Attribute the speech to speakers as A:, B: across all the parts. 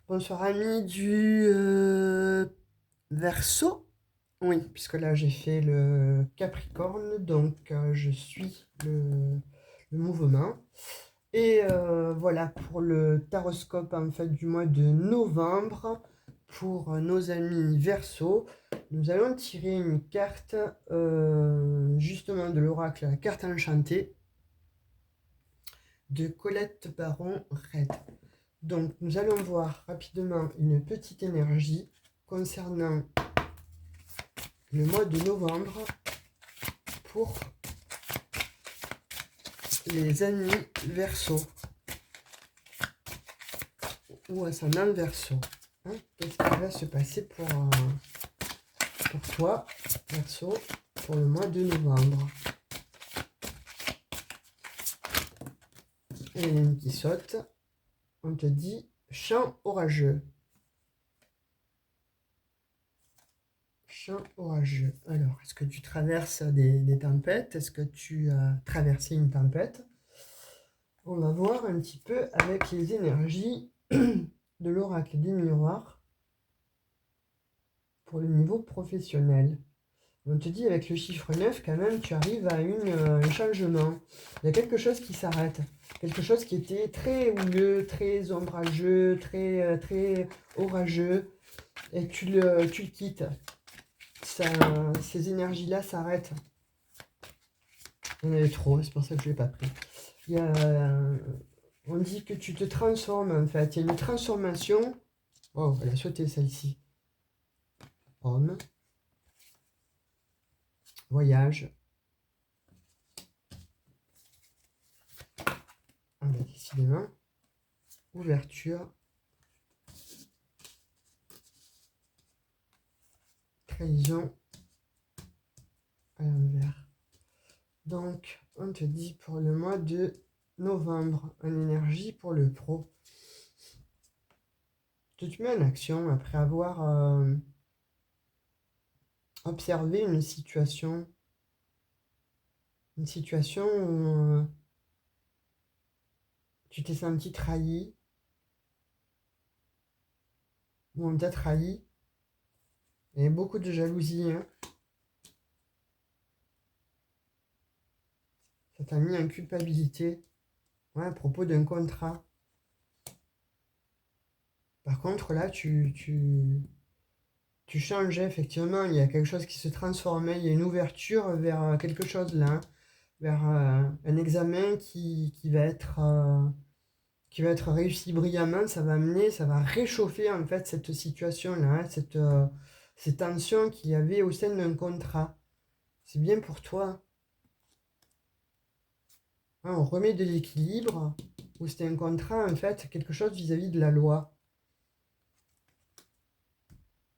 A: Bonsoir amis du Verseau. Oui, puisque là j'ai fait le Capricorne, donc je suis le mouvement. Et voilà pour le taroscope en fait du mois de novembre. Pour nos amis Verseau, nous allons tirer une carte justement de l'oracle, la carte enchantée de Colette Baron-Red. Donc, nous allons voir rapidement une petite énergie concernant le mois de novembre pour les amis Verseau ou ascendant Verseau. Hein, qu'est-ce qui va se passer pour toi, Verseau, pour le mois de novembre? Et une qui saute, on te dit champ orageux. Champ orageux. Alors, est-ce que tu traverses des tempêtes? Est-ce que tu as traversé une tempête? On va voir un petit peu avec les énergies de l'oracle des miroirs pour le niveau professionnel. On te dit avec le chiffre 9, quand même, tu arrives à un changement. Il y a quelque chose qui s'arrête. Quelque chose qui était très houleux, très ombrageux, très orageux. Et tu le quittes. Ces énergies-là s'arrêtent. Il y en avait trop, c'est pour ça que je ne l'ai pas pris. On dit que tu te transformes en fait. Il y a une transformation. Oh, elle a sauté celle-ci. Homme. Voyage. Ah ben, décidément. Ouverture. Trahison. À l'envers. Donc, on te dit pour le mois de novembre, en énergie pour le pro. Tu te mets en action après avoir observé une situation. Une situation où tu t'es senti trahi, où on t'a trahi. Il y a beaucoup de jalousie. Hein. Ça t'a mis en culpabilité. Ouais, à propos d'un contrat. Par contre, là, tu changeais, effectivement. Il y a quelque chose qui se transformait. Il y a une ouverture vers quelque chose là. Hein, vers un examen qui va être réussi brillamment. Ça va amener, ça va réchauffer en fait cette situation-là. Hein, ces tensions qu'il y avait au sein d'un contrat. C'est bien pour toi. Hein, on remet de l'équilibre. Ou c'était un contrat, en fait, quelque chose vis-à-vis de la loi.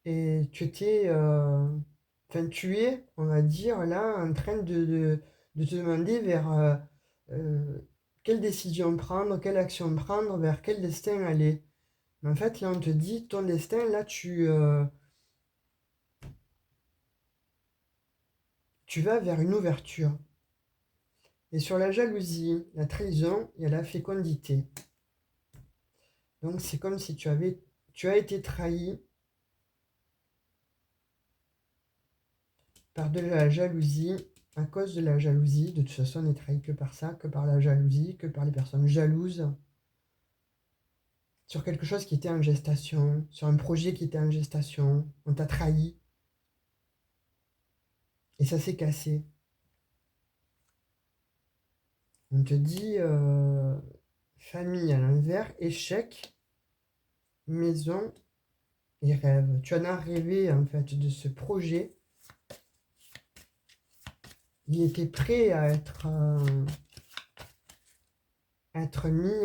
A: Et tu étais, enfin tu es, on va dire, là, en train de te demander vers euh, quelle décision prendre, quelle action prendre, vers quel destin aller. Mais en fait, là, on te dit, ton destin, là, tu vas vers une ouverture. Et sur la jalousie, la trahison, il y a la fécondité. Donc, c'est comme si tu as été trahi par de la jalousie, à cause de la jalousie. De toute façon, on n'est trahi que par ça, que par la jalousie, que par les personnes jalouses. Sur quelque chose qui était en gestation, sur un projet qui était en gestation, on t'a trahi. Et ça s'est cassé. On te dit famille à l'envers, échec, maison et rêve. Tu en as rêvé en fait de ce projet. Il était prêt à être mis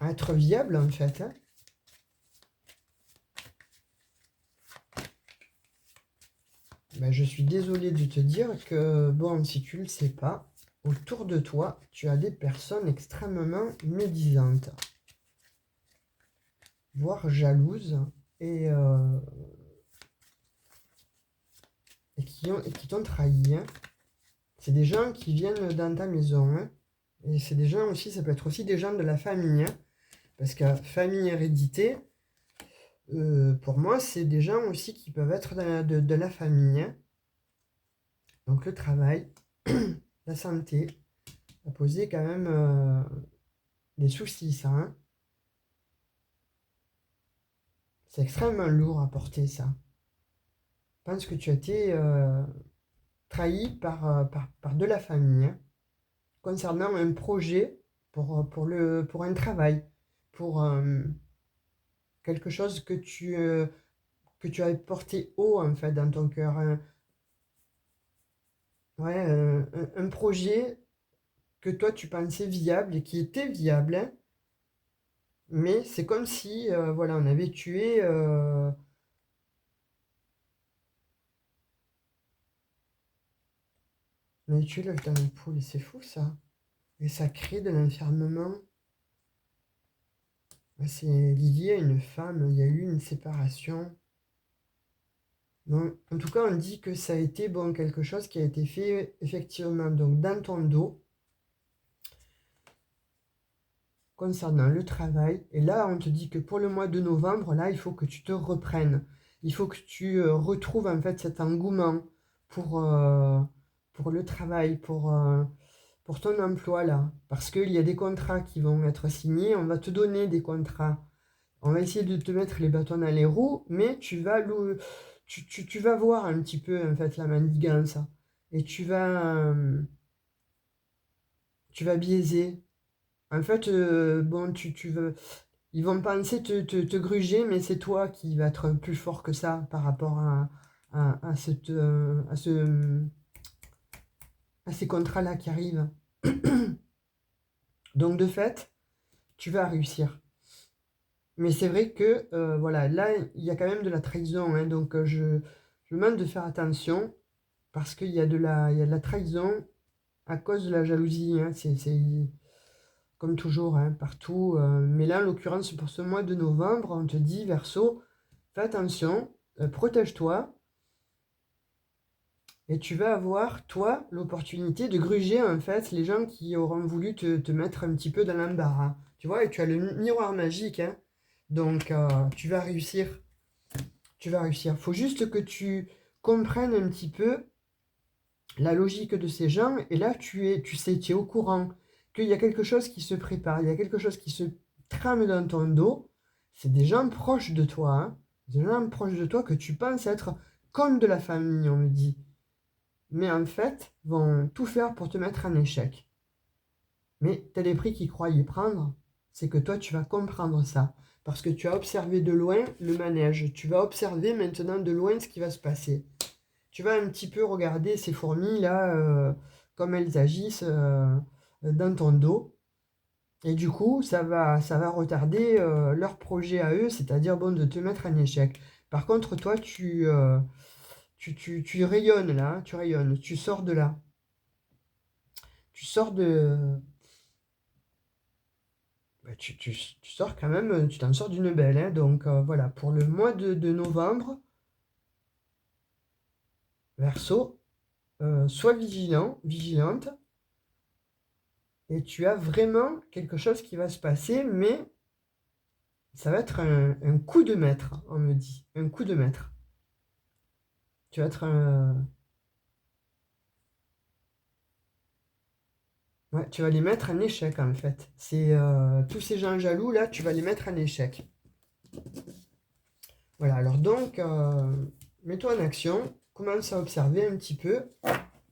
A: à être viable en fait. Hein. Ben, je suis désolé de te dire que, bon, si tu ne le sais pas, autour de toi, tu as des personnes extrêmement médisantes, voire jalouses, et, euh, et qui t'ont trahi. Hein. C'est des gens qui viennent dans ta maison. Hein. Et c'est des gens aussi, ça peut être aussi des gens de la famille, hein, parce que famille hérédité, pour moi, c'est des gens aussi qui peuvent être de la famille, hein. Donc le travail, la santé, a posé quand même des soucis, ça, hein. C'est extrêmement lourd à porter, ça. Je pense que tu as été trahi par de la famille, hein, concernant un projet pour un travail, pour quelque chose que tu as porté haut, en fait, dans ton cœur. Ouais, un projet que toi, tu pensais viable et qui était viable, hein, mais c'est comme si, voilà, on avait tué l'œuf dans la poule, et c'est fou, ça. Et ça crée de l'enfermement. C'est lié à une femme, il y a eu une séparation. Non, en tout cas, on dit que ça a été bon, quelque chose qui a été fait effectivement donc dans ton dos concernant le travail. Et là, on te dit que pour le mois de novembre, là, il faut que tu te reprennes. Il faut que tu retrouves en fait cet engouement pour, euh, pour le travail, pour ton emploi là. Parce qu'il y a des contrats qui vont être signés, on va te donner des contrats. On va essayer de te mettre les bâtons dans les roues, mais tu vas voir un petit peu en fait la manigance. Et tu vas biaiser. En fait, bon, tu veux, ils vont penser te gruger, mais c'est toi qui vas être plus fort que ça par rapport à ces contrats-là qui arrivent. Donc, de fait, tu vas réussir. Mais c'est vrai que, voilà, là, il y a quand même de la trahison, hein, donc je demande de faire attention parce il y a de la trahison à cause de la jalousie, hein, c'est comme toujours, hein, partout. Mais là, en l'occurrence, pour ce mois de novembre, on te dit, Verseau, fais attention, protège-toi, et tu vas avoir, toi, l'opportunité de gruger, en fait, les gens qui auront voulu te mettre un petit peu dans l'embarras. Tu vois, et tu as le miroir magique, hein, donc tu vas réussir. Tu vas réussir. Faut juste que tu comprennes un petit peu la logique de ces gens, et là, tu sais, tu es au courant qu'il y a quelque chose qui se prépare, il y a quelque chose qui se trame dans ton dos. C'est des gens proches de toi, hein, des gens proches de toi que tu penses être comme de la famille, on me dit. Mais en fait, vont tout faire pour te mettre en échec. Mais tel est prix qu'ils croyaient prendre, c'est que toi, tu vas comprendre ça. Parce que tu as observé de loin le manège. Tu vas observer maintenant de loin ce qui va se passer. Tu vas un petit peu regarder ces fourmis là, comme elles agissent dans ton dos. Et du coup, ça va retarder leur projet à eux, c'est-à-dire bon, de te mettre en échec. Par contre, toi, tu rayonnes là, hein, tu rayonnes, tu sors de là. Tu sors de... bah, tu sors quand même, tu t'en sors d'une belle, hein. Donc voilà, pour le mois de novembre, Verseau, sois vigilant, vigilante. Et tu as vraiment quelque chose qui va se passer, mais ça va être un coup de maître, on me dit. Un coup de maître. Tu vas être un... Ouais, tu vas les mettre en échec, en fait. C'est tous ces gens jaloux, là, tu vas les mettre en échec. Voilà, alors donc, mets-toi en action, commence à observer un petit peu,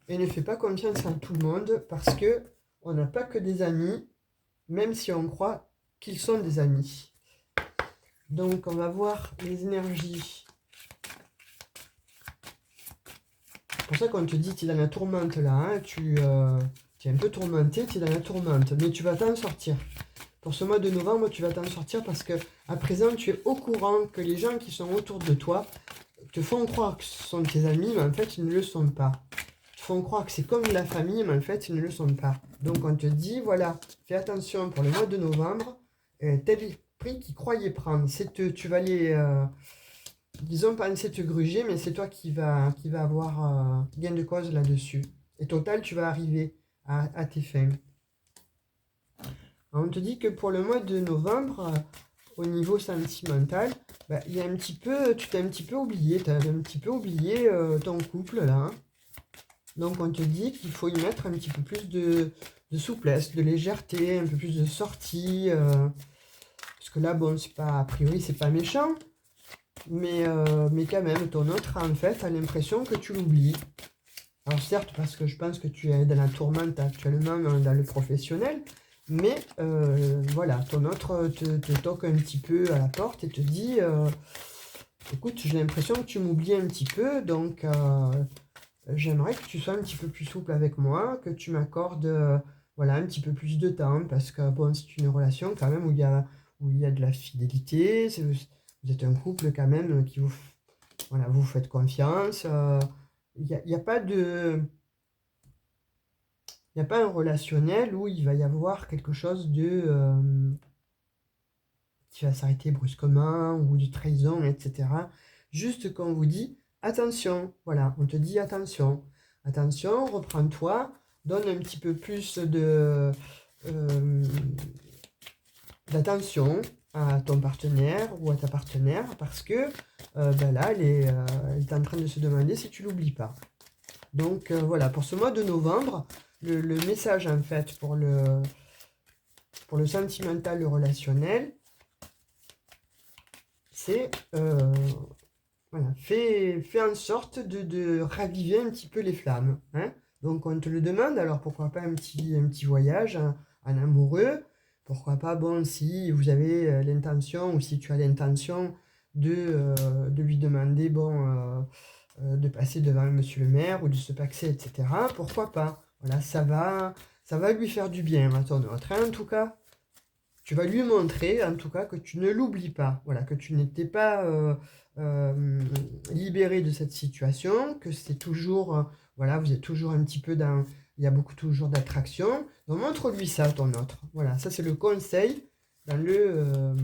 A: et ne fais pas confiance en tout le monde, parce que on n'a pas que des amis, même si on croit qu'ils sont des amis. Donc, on va voir les énergies. C'est pour ça qu'on te dit, tu es dans la tourmente là, hein, tu es un peu tourmenté, tu es dans la tourmente, mais tu vas t'en sortir. Pour ce mois de novembre, tu vas t'en sortir parce que à présent, tu es au courant que les gens qui sont autour de toi te font croire que ce sont tes amis, mais en fait, ils ne le sont pas. Ils te font croire que c'est comme la famille, mais en fait, ils ne le sont pas. Donc, on te dit, voilà, fais attention pour le mois de novembre, tel prix qu'ils croyaient prendre, tu vas les... ils ont pensé te gruger, mais c'est toi qui va avoir gain de cause là-dessus. Et total, tu vas arriver à tes fins. Alors, on te dit que pour le mois de novembre, au niveau sentimental, bah, il y a un petit peu, tu t'es un petit peu oublié, tu as un petit peu oublié ton couple là, hein. Donc on te dit qu'il faut y mettre un petit peu plus de souplesse, de légèreté, un peu plus de sortie. Parce que là, bon, c'est pas, a priori, c'est pas méchant, mais quand même, ton autre, en fait, a l'impression que tu l'oublies. Alors certes, parce que je pense que tu es dans la tourmente actuellement dans le professionnel, mais voilà, ton autre te toque un petit peu à la porte et te dit, écoute, j'ai l'impression que tu m'oublies un petit peu, donc j'aimerais que tu sois un petit peu plus souple avec moi, que tu m'accordes voilà, un petit peu plus de temps, parce que bon, c'est une relation quand même où il y a de la fidélité, vous êtes un couple quand même qui vous, voilà, vous faites confiance, il y a pas de... Il n'y a pas un relationnel où il va y avoir quelque chose qui va s'arrêter brusquement ou de trahison, etc. Juste qu'on vous dit attention, voilà, on te dit attention, attention, reprends-toi, donne un petit peu plus euh, d'attention à ton partenaire ou à ta partenaire parce que ben là, elle est en train de se demander si tu l'oublies pas. Donc voilà, pour ce mois de novembre, le message en fait pour le sentimental, le relationnel, c'est voilà, fais en sorte de raviver un petit peu les flammes, hein. Donc on te le demande, alors pourquoi pas un petit voyage en amoureux, pourquoi pas, bon, si vous avez l'intention ou si tu as l'intention de lui demander, bon, de passer devant monsieur le maire ou de se paxer, etc. Pourquoi pas? Voilà, ça va lui faire du bien à ton autre, hein, en tout cas. Tu vas lui montrer, en tout cas, que tu ne l'oublies pas. Voilà, que tu n'étais pas euh, libéré de cette situation, que c'est toujours, voilà, vous êtes toujours un petit peu dans, il y a beaucoup toujours d'attraction. Donc montre-lui ça, ton autre. Voilà, ça c'est le conseil dans le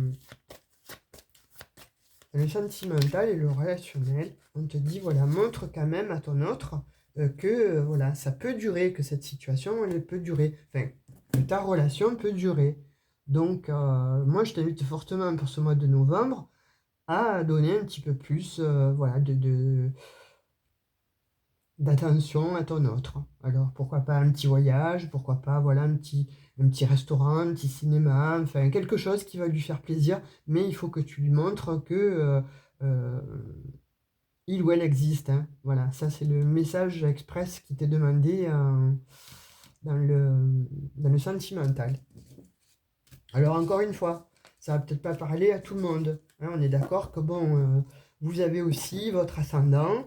A: sentimental et le relationnel. On te dit, voilà, montre quand même à ton autre que voilà, ça peut durer, que cette situation, elle peut durer. Enfin, que ta relation peut durer. Donc, moi, je t'invite fortement pour ce mois de novembre à donner un petit peu plus voilà, d'attention à ton autre. Alors, pourquoi pas un petit voyage, pourquoi pas voilà, un petit restaurant, un petit cinéma, enfin, quelque chose qui va lui faire plaisir, mais il faut que tu lui montres que euh, il ou elle existe, hein. Voilà, ça c'est le message express qui t'est demandé dans dans le sentimental. Alors encore une fois, ça va peut-être pas parler à tout le monde, hein. On est d'accord que bon, vous avez aussi votre ascendant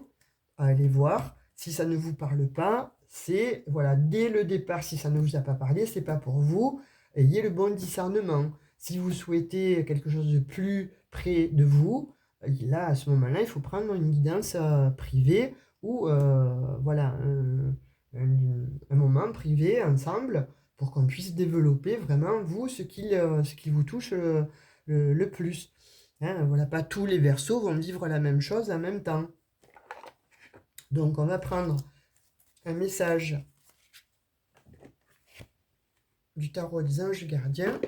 A: à aller voir. Si ça ne vous parle pas, c'est voilà, dès le départ, si ça ne vous a pas parlé, c'est pas pour vous. Ayez le bon discernement. Si vous souhaitez quelque chose de plus près de vous, là, à ce moment-là, il faut prendre une guidance privée ou voilà, un moment privé ensemble pour qu'on puisse développer vraiment, vous, ce qui vous touche le plus. Hein, voilà, pas tous les versos vont vivre la même chose en même temps. Donc, on va prendre un message du tarot des anges gardiens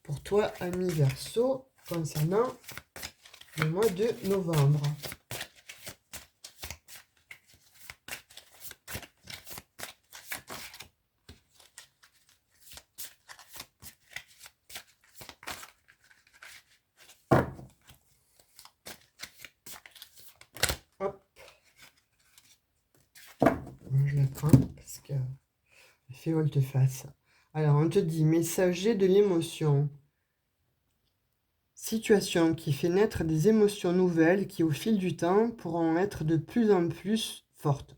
A: pour toi, ami Verseau, concernant le mois de novembre. Hop, je la prends parce que fait volte-face. Alors, on te dit messager de l'émotion. Situation qui fait naître des émotions nouvelles qui, au fil du temps, pourront être de plus en plus fortes.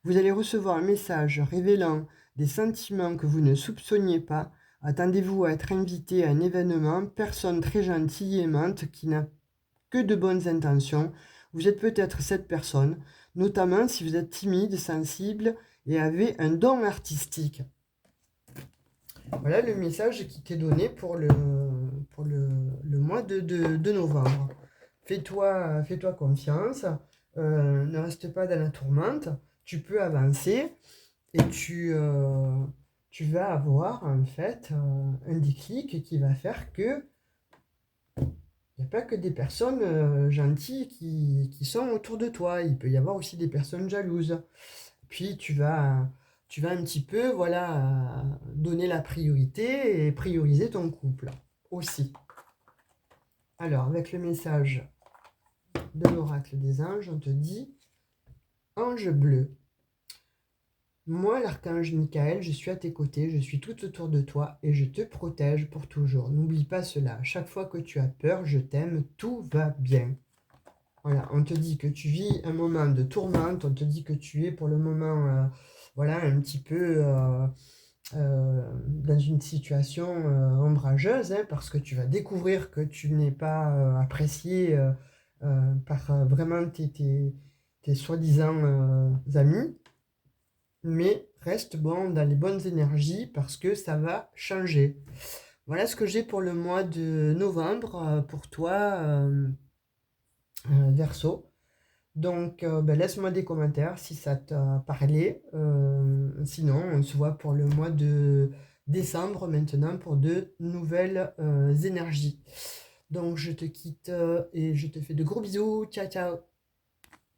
A: Vous allez recevoir un message révélant des sentiments que vous ne soupçonniez pas. Attendez-vous à être invité à un événement, personne très gentille et aimante qui n'a que de bonnes intentions. Vous êtes peut-être cette personne, notamment si vous êtes timide, sensible et avez un don artistique. Voilà le message qui t'est donné pour le mois de novembre. Fais-toi confiance, ne reste pas dans la tourmente, tu peux avancer et tu vas avoir en fait un déclic qui va faire que il n'y a pas que des personnes gentilles qui sont autour de toi. Il peut y avoir aussi des personnes jalouses. Puis tu vas un petit peu, voilà, donner la priorité et prioriser ton couple aussi. Alors, avec le message de l'oracle des anges, on te dit, ange bleu, moi, l'archange Michael, je suis à tes côtés, je suis tout autour de toi et je te protège pour toujours. N'oublie pas cela. Chaque fois que tu as peur, je t'aime, tout va bien. Voilà, on te dit que tu vis un moment de tourmente, on te dit que tu es pour le moment, voilà, un petit peu dans une situation ombrageuse, hein, parce que tu vas découvrir que tu n'es pas apprécié par vraiment tes soi-disant amis, mais reste bon dans les bonnes énergies parce que ça va changer. Voilà ce que j'ai pour le mois de novembre pour toi, Verseau. Donc, ben, laisse-moi des commentaires si ça t'a parlé. Sinon, on se voit pour le mois de décembre maintenant pour de nouvelles énergies. Donc, je te quitte et je te fais de gros bisous. Ciao, ciao.